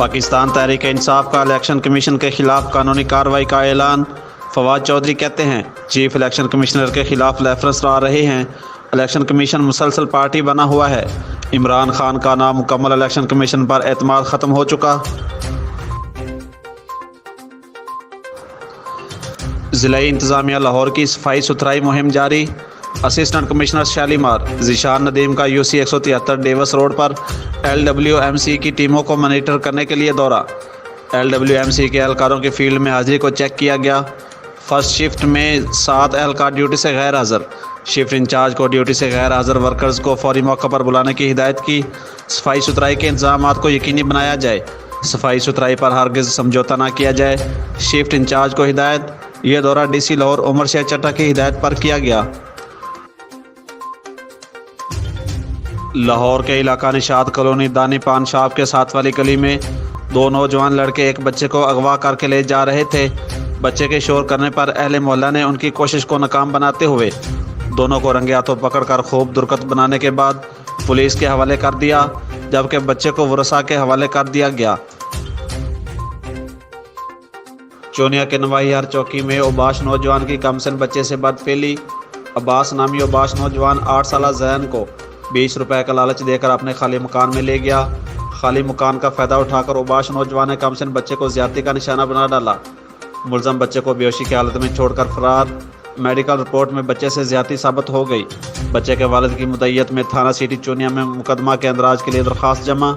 پاکستان تحریک انصاف کا election commission کے خلاف قانونی کارروائی کا اعلان۔ فواد چودھری کہتے ہیں چیف الیکشن کمشنر کے خلاف ریفرنس آ رہے ہیں۔ الیکشن کمیشن مسلسل پارٹی بنا ہوا ہے۔ عمران خان کا نام مکمل الیکشن کمیشن پر اعتماد ختم ہو چکا۔ ضلعی انتظامیہ لاہور کی صفائی ستھرائی مہم جاری۔ اسسٹنٹ کمشنر شالیمار ذیشان ندیم کا UC 173 ڈیوس روڈ پر LWMC کی ٹیموں کو مانیٹر کرنے کے لیے دورہ۔ LWMC کے اہلکاروں کی فیلڈ میں حاضری کو چیک کیا گیا۔ فرسٹ شفٹ میں 7 اہلکار ڈیوٹی سے غیر حاضر۔ شفٹ انچارج کو ڈیوٹی سے غیر حاضر ورکرز کو فوری موقع پر بلانے کی ہدایت کی۔ صفائی ستھرائی کے انتظامات کو یقینی بنایا جائے۔ صفائی ستھرائی پر ہرگز سمجھوتہ نہ کیا جائے۔ شفٹ انچارج کو ہدایت۔ یہ دورہ DC لاہور عمر شیر چٹا کی ہدایت پر کیا گیا۔ لاہور کے علاقہ نشاط کالونی دانی پان شاپ کے 7 والی گلی میں 2 نوجوان لڑکے ایک بچے کو اغوا کر کے لے جا رہے تھے۔ بچے کے شور کرنے پر اہل محلہ نے ان کی کوشش کو ناکام بناتے ہوئے دونوں کو رنگے ہاتھوں پکڑ کر خوب درکت بنانے کے بعد پولیس کے حوالے کر دیا، جبکہ بچے کو ورثاء کے حوالے کر دیا گیا۔ چونیا کے نواحی ہر چوکی میں اوباش نوجوان کی کم سن بچے سے بدفعلی۔ عباس نامی اوباش نوجوان 8 سالہ زین کو 20 روپے کا لالچ دے کر اپنے خالی مکان میں لے گیا۔ خالی مکان کا فائدہ اٹھا کر اوباش نوجوان نے کم سن بچے کو زیادتی کا نشانہ بنا ڈالا۔ ملزم بچے کو بے ہوشی کی حالت میں چھوڑ کر فرار۔ میڈیکل رپورٹ میں بچے سے زیادتی ثابت ہو گئی۔ بچے کے والد کی مدعیت میں تھانہ سٹی چونیا میں مقدمہ کے اندراج کے لیے درخواست جمع۔